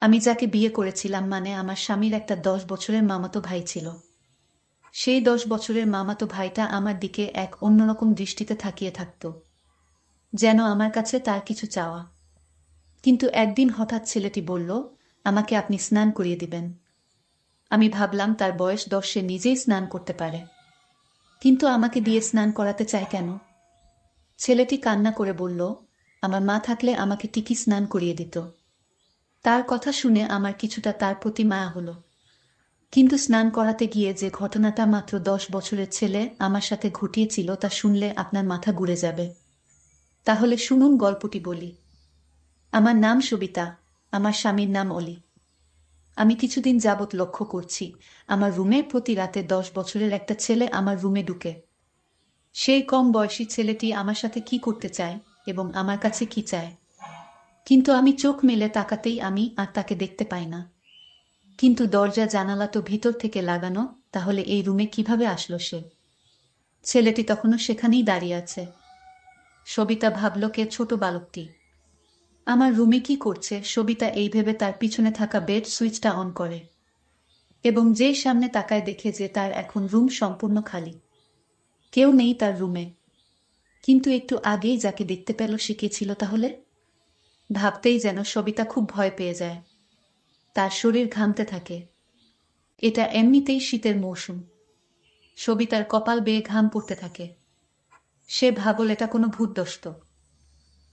আমি যাকে বিয়ে করেছিলাম মানে আমার স্বামীর একটা 10 বছরের মামাতো ভাই ছিল। সেই 10 বছরের মামাতো ভাইটা আমার দিকে এক অন্যরকম দৃষ্টিতে তাকিয়ে থাকত, যেন আমার কাছে তার কিছু চাওয়া। কিন্তু একদিন হঠাৎ ছেলেটি বলল, আমাকে আপনি স্নান করিয়ে দিবেন। আমি ভাবলাম তার বয়স 10, সে নিজেই স্নান করতে পারে, কিন্তু আমাকে দিয়ে স্নান করাতে চায় কেন? ছেলেটি কান্না করে বলল, আমার মা থাকলে আমাকে ঠিকই স্নান করিয়ে দিত। তার কথা শুনে আমার কিছুটা তার প্রতি মায়া হলো। কিন্তু স্নান করাতে গিয়ে যে ঘটনাটা মাত্র 10 বছরের ছেলে আমার সাথে ঘটিয়েছিল তা শুনলে আপনার মাথা ঘুরে যাবে। তাহলে শুনুন, গল্পটি বলি। আমার নাম সবিতা, আমার স্বামীর নাম অলি। আমি কিছুদিন যাবৎ লক্ষ্য করছি, আমার রুমে প্রতি রাতে 10 বছরের একটা ছেলে আমার রুমে ঢুকে। সেই কম বয়সী ছেলেটি আমার সাথে কি করতে চায় এবং আমার কাছে কি চায়, কিন্তু আমি চোখ মেলে তাকাতেই আমি আর তাকে দেখতে পাই না। কিন্তু দরজা জানালা তো ভিতর থেকে লাগানো, তাহলে এই রুমে কিভাবে আসলো সে? ছেলেটি তখনও সেখানেই দাঁড়িয়ে আছে। সবিতা ভাবল, কে ছোট বালকটি আমার রুমে কি করছে। সবিতা এই ভেবে তার পিছনে থাকা বেড সুইচটা অন করে এবং যেই সামনে তাকায় দেখে যে তার এখন রুম সম্পূর্ণ খালি, কেউ নেই তার রুমে। কিন্তু একটু আগেই যাকে দেখতে পেল সে কে ছিল তাহলে? ভাবতেই যেন সবিতা খুব ভয় পেয়ে যায়। তার শরীর ঘামতে থাকে। এটা এমনিতেই শীতের মৌসুম। সবিতার কপাল বেয়ে ঘাম পড়তে থাকে। সে ভাবল এটা কোনো ভূতদস্ত।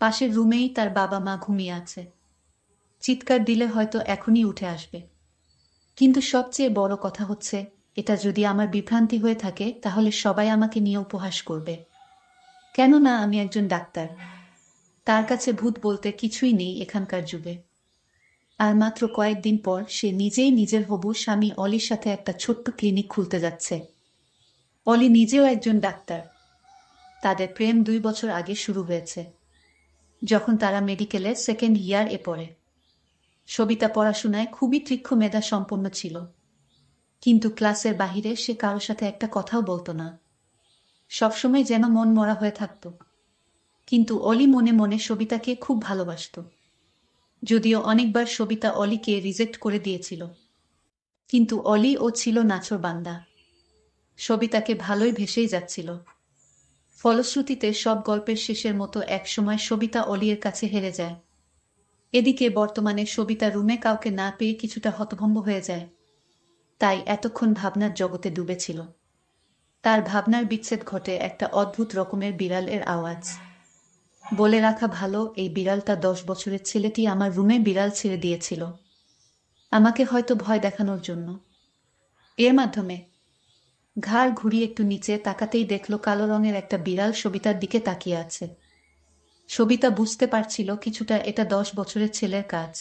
পাশের রুমেই তার বাবা মা ঘুমিয়ে আছে। চিৎকার দিলে হয়তো এখনই উঠে আসবে। কিন্তু সবচেয়ে বড় কথা হচ্ছে, এটা যদি আমার বিভ্রান্তি হয়ে থাকে তাহলে সবাই আমাকে নিয়ে উপহাস করবে। কেননা আমি একজন ডাক্তার। তার কাছে ভূত বলতে কিছুই নেই এখানকার যুগে। আর মাত্র কয়েকদিন পর সে নিজেই নিজের হবু স্বামী অলির সাথে একটা ছোট্ট ক্লিনিক খুলতে যাচ্ছে। অলি নিজেও একজন ডাক্তার। তাদের প্রেম 2 বছর আগে শুরু হয়েছে, যখন তারা মেডিকেলে সেকেন্ড ইয়ার এ পড়ে। সবিতা পড়াশোনায় খুবই তীক্ষ্ণ মেধা সম্পন্ন ছিল, কিন্তু ক্লাসের বাহিরে সে কারো সাথে একটা কথাও বলতো না। সবসময় যেন মন মরা হয়ে থাকত। কিন্তু অলি মনে মনে সবিতাকে খুব ভালোবাসত। যদিও অনেকবার সবিতা অলিকে রিজেক্ট করে দিয়েছিল, কিন্তু অলি ও ছিল নাছোড়বান্দা। সবিতাকে ভালোই ভেসেই যাচ্ছিল। ফলশ্রুতিতে সব গল্পের শেষের মতো একসময় সবিতা অলির কাছে হেরে যায়। এদিকে বর্তমানে সবিতা রুমে কাউকে না পেয়ে কিছুটা হতভম্ব হয়ে যায়। তাই এতক্ষণ ভাবনার জগতে ডুবেছিল। তার ভাবনার বিচ্ছেদ ঘটে একটা অদ্ভুত রকমের বিড়ালের আওয়াজ। বলে রাখা ভালো, এই বিড়ালটা 10 বছরের ছেলেটি আমার রুমে বিড়াল ছেড়ে দিয়েছিল, আমাকে হয়তো ভয় দেখানোর জন্য। এর মাধ্যমে ঘাড় ঘুরিয়ে একটু নিচে তাকাতেই দেখল কালো রঙের একটা বিড়াল সবিতার দিকে তাকিয়ে আছে। সবিতা বুঝতে পারছিল কিছুটা এটা 10 বছরের ছেলের কাজ।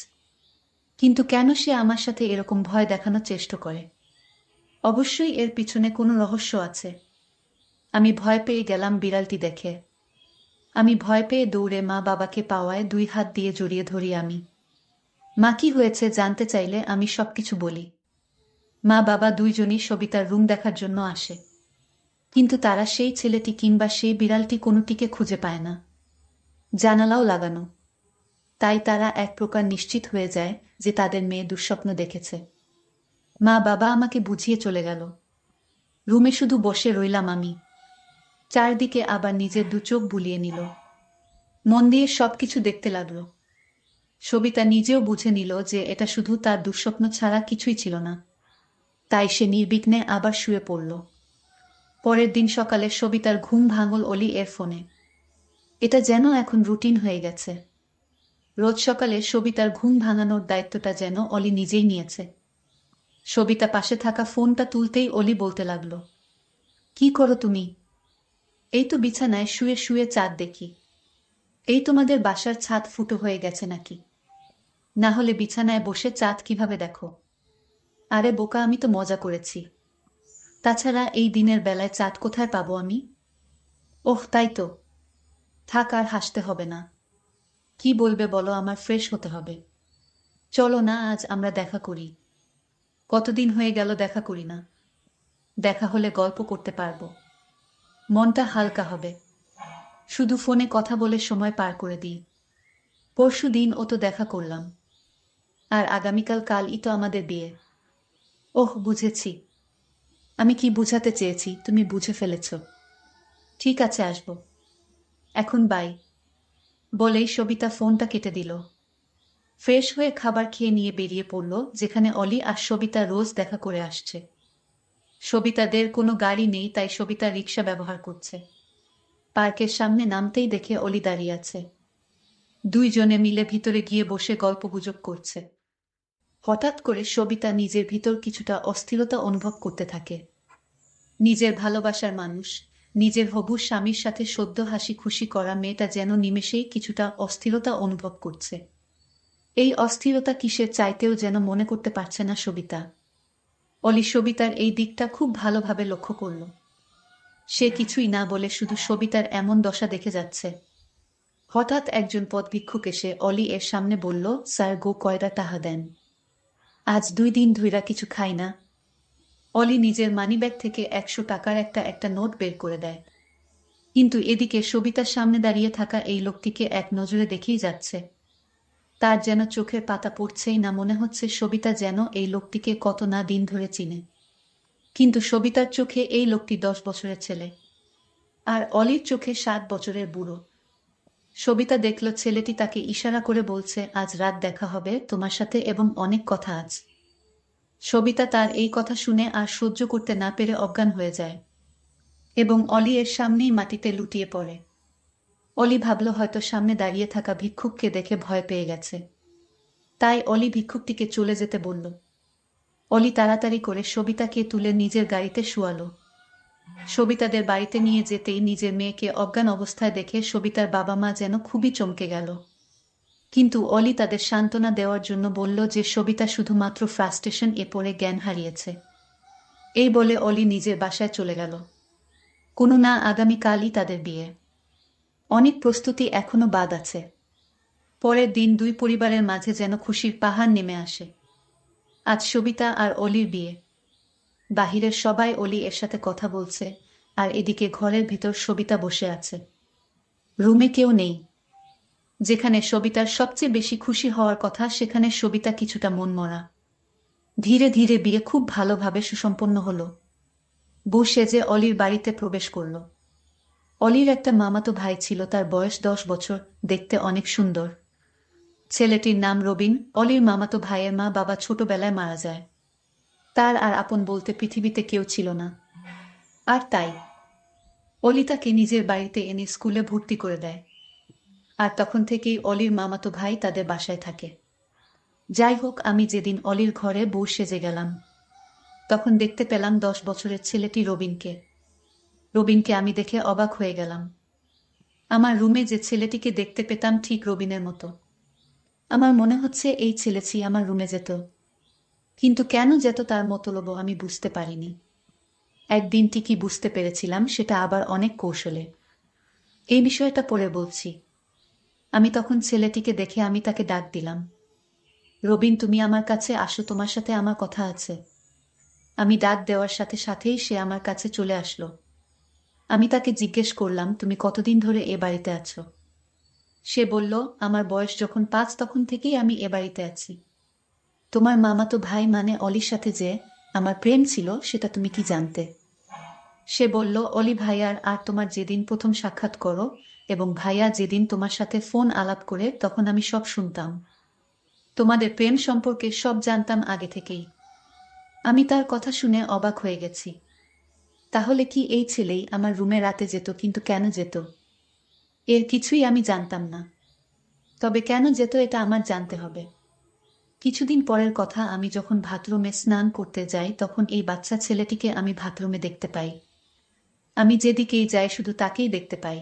কিন্তু কেন সে আমার সাথে এরকম ভয় দেখানোর চেষ্টা করে? অবশ্যই এর পিছনে কোনো রহস্য আছে। আমি ভয় পেয়ে গেলাম বিড়ালটি দেখে। আমি ভয় পেয়ে দৌড়ে মা বাবাকে পাওয়ায় 2 হাত দিয়ে জড়িয়ে ধরি আমি। মা কি হয়েছে জানতে চাইলে আমি সবকিছু বলি। মা বাবা দুইজনই সবিতার রুম দেখার জন্য আসে, কিন্তু তারা সেই ছেলেটি কিংবা সেই বিড়ালটি কোনোটিকে খুঁজে পায় না। জানালাও লাগানো। তাই তারা এক প্রকার নিশ্চিত হয়ে যায় যে তাদের মেয়ে দুঃস্বপ্ন দেখেছে। মা বাবা আমাকে বুঝিয়ে চলে গেল। রুমে শুধু বসে রইলাম আমি। চারদিকে আবার নিজের 2 চোখ বুলিয়ে নিল। মন দিয়ে সবকিছু দেখতে লাগলো। সবিতা নিজেও বুঝে নিল যে এটা শুধু তার দুঃস্বপ্ন ছাড়া কিছুই ছিল না। তাই সে নির্বিঘ্নে আবার শুয়ে পড়ল। পরের দিন সকালে সবিতার ঘুম ভাঙল অলি এর ফোনে। এটা যেন এখন রুটিন হয়ে গেছে। রোজ সকালে সবিতার ঘুম ভাঙানোর দায়িত্বটা যেন অলি নিজেই নিয়েছে। সবিতা পাশে থাকা ফোনটা তুলতেই অলি বলতে লাগলো, কি করো তুমি? এই তো বিছানায় শুয়ে শুয়ে চাঁদ দেখি। এই তোমাদের বাসার ছাদ ফুটো হয়ে গেছে নাকি? না হলে বিছানায় বসে চাঁদ কিভাবে দেখো? আরে বোকা, আমি তো মজা করেছি। তাছাড়া এই দিনের বেলায় চাঁদ কোথায় পাবো আমি? ওহ তাই তো। থাক, আর হাসতে হবে না। কি বলবে বলো, আমার ফ্রেশ হতে হবে। চলো না আজ আমরা দেখা করি। কতদিন হয়ে গেল দেখা করি না। দেখা হলে গল্প করতে পারবো। মনটা হালকা হবে। শুধু ফোনে কথা বলে সময় পার করে দিই। পরশু দিন ও তো দেখা করলাম। আর আগামীকাল কালই তো আমাদের বিয়ে। ওহ, বুঝেছি। আমি কি বুঝাতে চেয়েছি তুমি বুঝে ফেলেছ। ঠিক আছে, আসবো। এখন বাই। বলেই সবিতা ফোনটা কেটে দিল। ফ্রেশ হয়ে খাবার খেয়ে নিয়ে বেরিয়ে পড়ল যেখানে অলি আর সবিতা রোজ দেখা করে আসছে। সবিতাদের কোনো গাড়ি নেই, তাই সবিতা রিক্সা ব্যবহার করছে। পার্কের সামনে নামতেই দেখে অলি দাঁড়িয়ে আছে। দুইজনে মিলে ভিতরে গিয়ে বসে গল্পগুজব করছে। হঠাৎ করে সবিতা নিজের ভিতর কিছুটা অস্থিরতা অনুভব করতে থাকে। নিজের ভালোবাসার মানুষ, নিজের হবু স্বামীর সাথে সদ্য হাসি খুশি করা মেয়েটা যেন নিমেষেই কিছুটা অস্থিরতা অনুভব করছে। এই অস্থিরতা কিসের চাইতেও যেন মনে করতে পারছে না সবিতা। অলি সবিতার এই দিকটা খুব ভালোভাবে লক্ষ্য করল। সে কিছুই না বলে শুধু সবিতার এমন দশা দেখে যাচ্ছে। হঠাৎ একজন পথভিক্ষুক এসে অলি এর সামনে বলল, স্যার গো কয়টা টাকা দেন, আজ 2 দিন ধইরা কিছু খাই না। অলি নিজের মানিব্যাগ থেকে 100 টাকার একটা একটা নোট বের করে দেয়। কিন্তু এদিকে সবিতার সামনে দাঁড়িয়ে থাকা এই লোকটিকে এক নজরে দেখেই যাচ্ছে। তার যেন চোখের পাতা পড়ছেই না, মনে হচ্ছে সবিতা যেন এই লোকটিকে কত না দিন ধরে চিনে। কিন্তু সবিতার চোখে এই লোকটি 10 বছরের ছেলে, আর অলির চোখে 7 বছরের বুড়ো। সবিতা দেখল ছেলেটি তাকে ইশারা করে বলছে, আজ রাত দেখা হবে তোমার সাথে এবং অনেক কথা আছে। সবিতা তার এই কথা শুনে আর সহ্য করতে না পেরে অজ্ঞান হয়ে যায় এবং অলি এর সামনেই মাটিতে লুটিয়ে পড়ে। অলি ভাবল হয়তো সামনে দাঁড়িয়ে থাকা ভিক্ষুককে দেখে ভয় পেয়ে গেছে, তাই অলি ভিক্ষুকটিকে চলে যেতে বলল। অলি তাড়াতাড়ি করে সবিতাকে তুলে নিজের গাড়িতে শুয়ালো। সবিতাদের বাড়িতে নিয়ে যেতেই নিজের মেয়েকে অজ্ঞান অবস্থায় দেখে সবিতার বাবা মা যেন খুবই চমকে গেল। কিন্তু অলি তাদের সান্ত্বনা দেওয়ার জন্য বলল যে সবিতা শুধুমাত্র ফ্রাস্ট্রেশন এ পড়ে জ্ঞান হারিয়েছে। এই বলে অলি নিজের বাসায় চলে গেল। কোনো না, আগামীকালই তাদের বিয়ে। অনেক প্রস্তুতি এখনো বাদ আছে। পরের দিন দুই পরিবারের মাঝে যেন খুশির পাহাড় নেমে আসে। আজ সবিতা আর অলির বিয়ে। বাহিরের সবাই অলি এর সাথে কথা বলছে, আর এদিকে ঘরের ভিতর সবিতা বসে আছে। রুমে কেউ নেই। যেখানে সবিতার সবচেয়ে বেশি খুশি হওয়ার কথা সেখানে সবিতা কিছুটা মনমরা। ধীরে ধীরে বিয়ে খুব ভালোভাবে সুসম্পন্ন হলো। বউ সেজে অলির বাড়িতে প্রবেশ করল। অলির একটা মামাতো ভাই ছিল, তার বয়স 10 বছর, দেখতে অনেক সুন্দর। ছেলেটির নাম রবিন। অলির মামাতো ভাইয়ের মা বাবা ছোটবেলায় মারা যায়। তার আর আপন বলতে পৃথিবীতে কেউ ছিল না। আর তাই অলি তাকে নিজের বাড়িতে এনে স্কুলে ভর্তি করে দেয়। আর তখন থেকেই অলির মামাতো ভাই তাদের বাসায় থাকে। যাই হোক, আমি যেদিন অলির ঘরে বউ সেজে গেলাম, তখন দেখতে পেলাম 10 বছরের ছেলেটি রবিনকে। রবিনকে আমি দেখে অবাক হয়ে গেলাম। আমার রুমে যে ছেলেটিকে দেখতে পেতাম ঠিক রবিনের মতো। আমার মনে হচ্ছে এই ছেলেটি আমার রুমে যেত, কিন্তু কেন যেত তার মতলব আমি বুঝতে পারিনি। একদিন ঠিকই বুঝতে পেরেছিলাম, সেটা আবার অনেক কৌশলে। এই বিষয়টা পরে বলছি। আমি তখন ছেলেটিকে দেখে আমি তাকে ডাক দিলাম, রবিন তুমি আমার কাছে আসো, তোমার সাথে আমার কথা আছে। আমি ডাক দেওয়ার সাথে সাথেই সে আমার কাছে চলে আসলো। আমি তাকে জিজ্ঞেস করলাম, তুমি কতদিন ধরে এ বাড়িতে আছো? সে বলল, আমার বয়স যখন 5 তখন থেকেই আমি এ বাড়িতে আছি। তোমার মামাতো ভাই মানে অলির সাথে যে আমার প্রেম ছিল সেটা তুমি কি জানতে? সে বলল, অলি ভাইয়ার আর তোমার যেদিন প্রথম সাক্ষাৎ করো এবং ভাইয়া যেদিন তোমার সাথে ফোন আলাপ করে তখন আমি সব শুনতাম। তোমাদের প্রেম সম্পর্কে সব জানতাম আগে থেকেই। আমি তার কথা শুনে অবাক হয়ে গেছি। তাহলে কি এই ছেলেই আমার রুমে রাতে যেত? কিন্তু কেন যেত? এর কিছুই আমি জানতাম না। তবে কেন যেত এটা আমার জানতে হবে। কিছুদিন পরের কথা, আমি যখন বাথরুমে স্নান করতে যাই তখন এই বাচ্চা ছেলেটিকে আমি বাথরুমে দেখতে পাই। আমি যেদিকেই যাই শুধু তাকেই দেখতে পাই।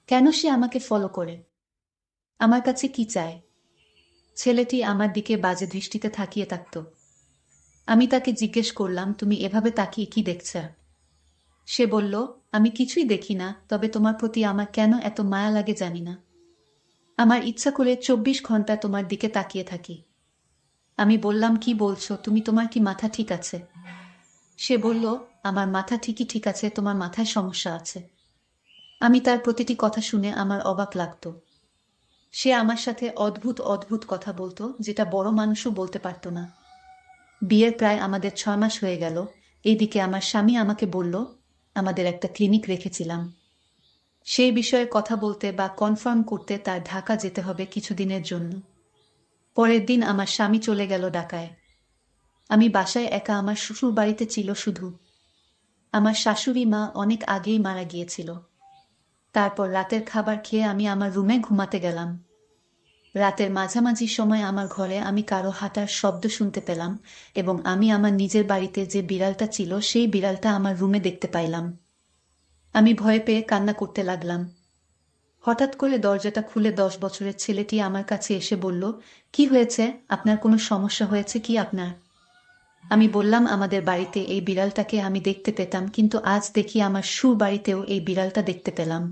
কেন সে আমাকে ফলো করে? আমার কাছে কি চায়? ছেলেটি আমার দিকে বাজে দৃষ্টিতে তাকিয়ে থাকত। আমি তাকে জিজ্ঞেস করলাম, তুমি এভাবে তাকিয়ে কি দেখছ? সে বলল, আমি কিছুই দেখি না, তবে তোমার প্রতি আমার কেন এত মায়া লাগে জানি না। আমার ইচ্ছা করে 24 ঘন্টা তোমার দিকে তাকিয়ে থাকি। আমি বললাম, কি বলছো তুমি? তোমার কি মাথা ঠিক আছে? সে বলল, আমার মাথা ঠিকই ঠিক আছে, তোমার মাথায় সমস্যা আছে। আমি তার প্রতিটি কথা শুনে আমার অবাক লাগতো। সে আমার সাথে অদ্ভুত অদ্ভুত কথা বলতো, যেটা বড় মানুষও বলতে পারতো না। বিয়ের প্রায় আমাদের 6 মাস হয়ে গেল। এইদিকে আমার স্বামী আমাকে বলল, আমাদের একটা ক্লিনিক রেখেছিলাম, সেই বিষয়ে কথা বলতে বা কনফার্ম করতে তার ঢাকা যেতে হবে কিছুদিনের জন্য। পরের দিন আমার স্বামী চলে গেল ঢাকায়। আমি বাসায় একা। আমার শ্বশুর বাড়িতে ছিল শুধু। আমার শাশুড়ি মা অনেক আগেই মারা গিয়েছিল। তারপর রাতের খাবার খেয়ে আমি আমার রুমে ঘুমাতে গেলাম। রাতের মাঝামাঝি সময় আমার ঘরে আমি কারো হাঁটার শব্দ শুনতে পেলাম, এবং আমি আমার নিজের বাড়িতে যে বিড়ালটা ছিল সেই বিড়ালটা আমার রুমে দেখতে পাইলাম। আমি ভয় পেয়ে কান্না করতে লাগলাম। হঠাৎ করে দরজাটা খুলে 10 বছরের ছেলেটি আমার কাছে এসে বলল, কি হয়েছে? আপনার কোনো সমস্যা হয়েছে কি আপনার? আমি বললাম, আমাদের বাড়িতে এই বিড়ালটাকে আমি দেখতে পেতাম, কিন্তু আজ দেখি আমার বাড়িতেও এই বিড়ালটা দেখতে পেলাম।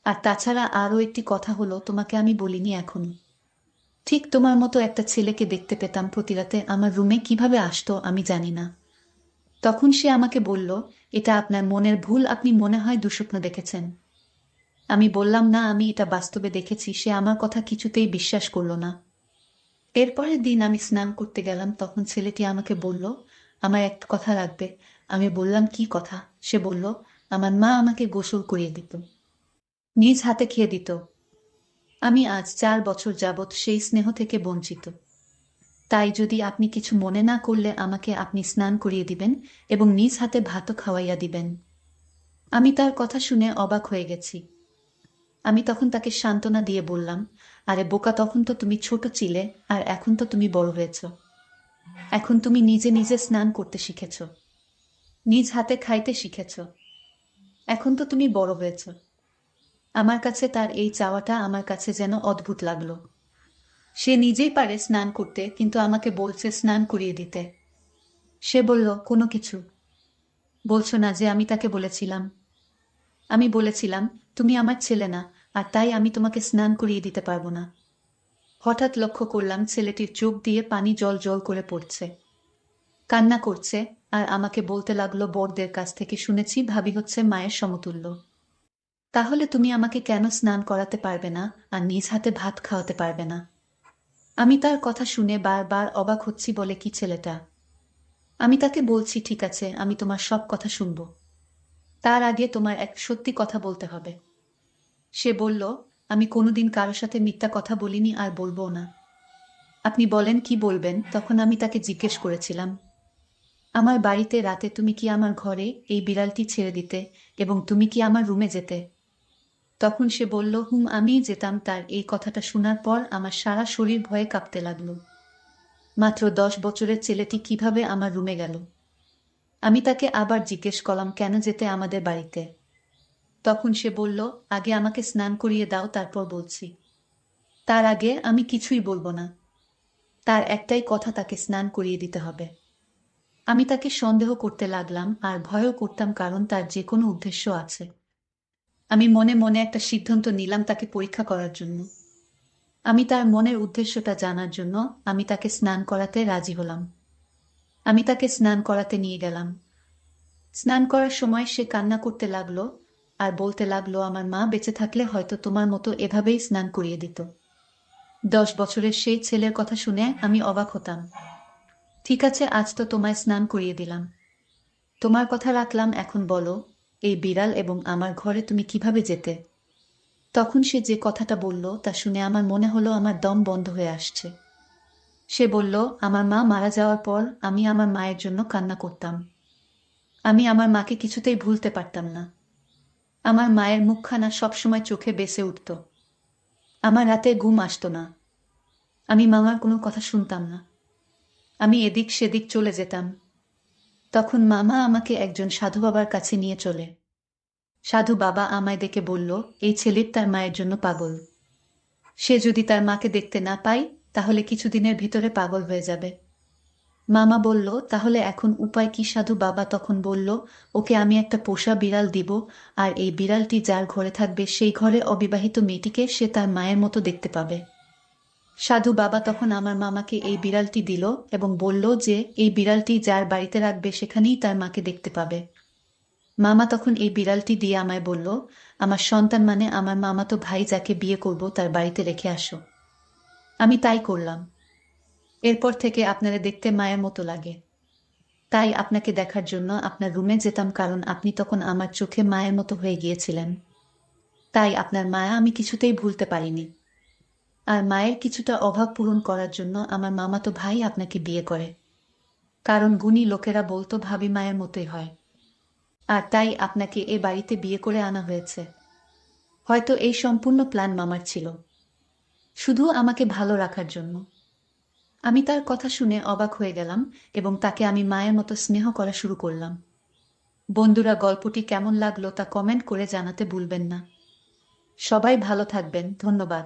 আর তাছাড়া আরও একটি কথা হলো, তোমাকে আমি বলিনি এখনো। ঠিক তোমার মতো একটা ছেলেকে দেখতে পেতাম প্রতি রাতে। আমার রুমে কিভাবে আসতো আমি জানি না। তখন সে আমাকে বলল, এটা আপনার মনের ভুল, আপনি মনে হয় দুঃস্বপ্ন দেখেছেন। আমি বললাম, না, আমি এটা বাস্তবে দেখেছি। সে আমার কথা কিছুতেই বিশ্বাস করলো না। এরপরের দিন আমি স্নান করতে গেলাম, তখন ছেলেটি আমাকে বলল, আমার একটা কথা লাগবে। আমি বললাম, কি কথা? সে বলল, আমার মা আমাকে গোসল করিয়ে দিত, নিজ হাতে খেয়ে দিত। আমি আজ 4 বছর যাবৎ সেই স্নেহ থেকে বঞ্চিত। তাই যদি আপনি কিছু মনে না করলে আমাকে আপনি স্নান করিয়ে দিবেন এবং নিজ হাতে ভাতও খাওয়াইয়া দিবেন। আমি তার কথা শুনে অবাক হয়ে গেছি। আমি তখন তাকে সান্ত্বনা দিয়ে বললাম, আরে বোকা, তখন তো তুমি ছোট ছিলে, আর এখন তো তুমি বড় হয়েছ। এখন তুমি নিজে নিজে স্নান করতে শিখেছ, নিজ হাতে খাইতে শিখেছ। এখন তো তুমি বড় হয়েছ। আমার কাছে তার এই চাওয়াটা আমার কাছে যেন অদ্ভুত লাগলো। সে নিজেই পারে স্নান করতে, কিন্তু আমাকে বলছে স্নান করিয়ে দিতে। সে বলল, কোনো কিছু বলছো না যে আমি তাকে বলেছিলাম? আমি বলেছিলাম, তুমি আমার ছেলে না, আর তাই আমি তোমাকে স্নান করিয়ে দিতে পারবো না। হঠাৎ লক্ষ্য করলাম ছেলেটির চোখ দিয়ে পানি জল জল করে পড়ছে, কান্না করছে, আর আমাকে বলতে লাগলো, বড়দের কাছ থেকে শুনেছি ভাবি হচ্ছে মায়ের সমতুল্য। তাহলে তুমি আমাকে কেন স্নান করাতে পারবে না আর নিজ হাতে ভাত খাওয়াতে পারবে না? আমি তার কথা শুনে বারবার অবাক হচ্ছি। বলে কি ছেলেটা? আমি তাকে বলছি, ঠিক আছে, আমি তোমার সব কথা শুনব। তার আগে তোমার এক সত্যি কথা বলতে হবে। সে বলল, আমি কোনোদিন কারো সাথে মিথ্যা কথা বলিনি আর বলবো না। আপনি বলেন, কি বলবেন? তখন আমি তাকে জিজ্ঞেস করেছিলাম, আমার বাড়িতে রাতে তুমি কি আমার ঘরে এই বিড়ালটি ছেড়ে দিতে এবং তুমি কি আমার রুমে যেতে? তখন সে বলল, আমিই যেতাম। তার এই কথাটা শোনার পর আমার সারা শরীর ভয়ে কাঁপতে লাগলো। মাত্র 10 বছরের ছেলেটি কিভাবে আমার রুমে গেল? আমি তাকে আবার জিজ্ঞেস করলাম, কেন যেতে আমাদের বাড়িতে? তখন সে বলল, আগে আমাকে স্নান করিয়ে দাও, তারপর বলছি। তার আগে আমি কিছুই বলবো না। তার একটাই কথা, তাকে স্নান করিয়ে দিতে হবে। আমি তাকে সন্দেহ করতে লাগলাম আর ভয়ও করতাম, কারণ তার যে কোনো উদ্দেশ্য আছে। আমি মনে মনে একটা সিদ্ধান্ত নিলাম তাকে পরীক্ষা করার জন্য। আমি তার মনের উদ্দেশ্যটা জানার জন্য আমি তাকে স্নান করাতে রাজি হলাম। আমি তাকে স্নান করাতে নিয়ে গেলাম। স্নান করার সময় সে কান্না করতে লাগলো আর বলতে লাগলো, আমার মা বেঁচে থাকলে হয়তো তোমার মতো এভাবেই স্নান করিয়ে দিত। 10 বছরের সেই ছেলের কথা শুনে আমি অবাক হতাম। ঠিক আছে, আজ তো তোমায় স্নান করিয়ে দিলাম, তোমার কথা রাখলাম। এখন বলো, এই বিড়াল এবং আমার ঘরে তুমি কিভাবে যেতে? তখন সে যে কথাটা বলল তা শুনে আমার মনে হলো আমার দম বন্ধ হয়ে আসছে। সে বলল, আমার মা মারা যাওয়ার পর আমি আমার মায়ের জন্য কান্না করতাম। আমি আমার মাকে কিছুতেই ভুলতে পারতাম না। আমার মায়ের মুখখানা সবসময় চোখে ভেসে উঠত। আমার রাতে ঘুম আসতো না। আমি মামার কোনো কথা শুনতাম না। আমি এদিক সেদিক চলে যেতাম। তখন মামা আমাকে একজন সাধু বাবার কাছে নিয়ে চলে। সাধু বাবা আমায় দেখে বলল, এই ছেলে তার মায়ের জন্য পাগল। সে যদি তার মাকে দেখতে না পায় তাহলে কিছুদিনের ভিতরে পাগল হয়ে যাবে। মামা বলল, তাহলে এখন উপায় কি? সাধু বাবা তখন বলল, ওকে আমি একটা পোষা বিড়াল দিব, আর এই বিড়ালটি যার ঘরে থাকবে সেই ঘরে অবিবাহিত মেয়েটিকে সে তার মায়ের মতো দেখতে পাবে। সাধু বাবা তখন আমার মামাকে এই বিড়ালটি দিল এবং বলল যে এই বিড়ালটি যার বাড়িতে রাখবে সেখানেই তার মাকে দেখতে পাবে। মামা তখন এই বিড়ালটি দিয়ে আমায় বলল, আমার সন্তান মানে আমার মামাতো ভাই, যাকে বিয়ে করব তার বাড়িতে রেখে আসো। আমি তাই করলাম। এরপর থেকে আপনারা দেখতে মায়ের মতো লাগে। তাই আপনাকে দেখার জন্য আপনার রুমে যেতাম, কারণ আপনি তখন আমার চোখে মায়ের মতো হয়ে গিয়েছিলেন। তাই আপনার মায়া আমি কিছুতেই ভুলতে পারিনি। আর মায়ের কিছুটা অভাব পূরণ করার জন্য আমার মামাতো ভাই আপনাকে বিয়ে করে। কারণ গুণী লোকেরা বলতো ভাবি মায়ের মতোই হয়। আর তাই আপনাকে এ বাড়িতে বিয়ে করে আনা হয়েছে। হয়তো এই সম্পূর্ণ প্ল্যান মামার ছিল, শুধু আমাকে ভালো রাখার জন্য। আমি তার কথা শুনে অবাক হয়ে গেলাম এবং তাকে আমি মায়ের মতো স্নেহ করা শুরু করলাম। বন্ধুরা, গল্পটি কেমন লাগলো তা কমেন্ট করে জানাতে ভুলবেন না। সবাই ভালো থাকবেন। ধন্যবাদ।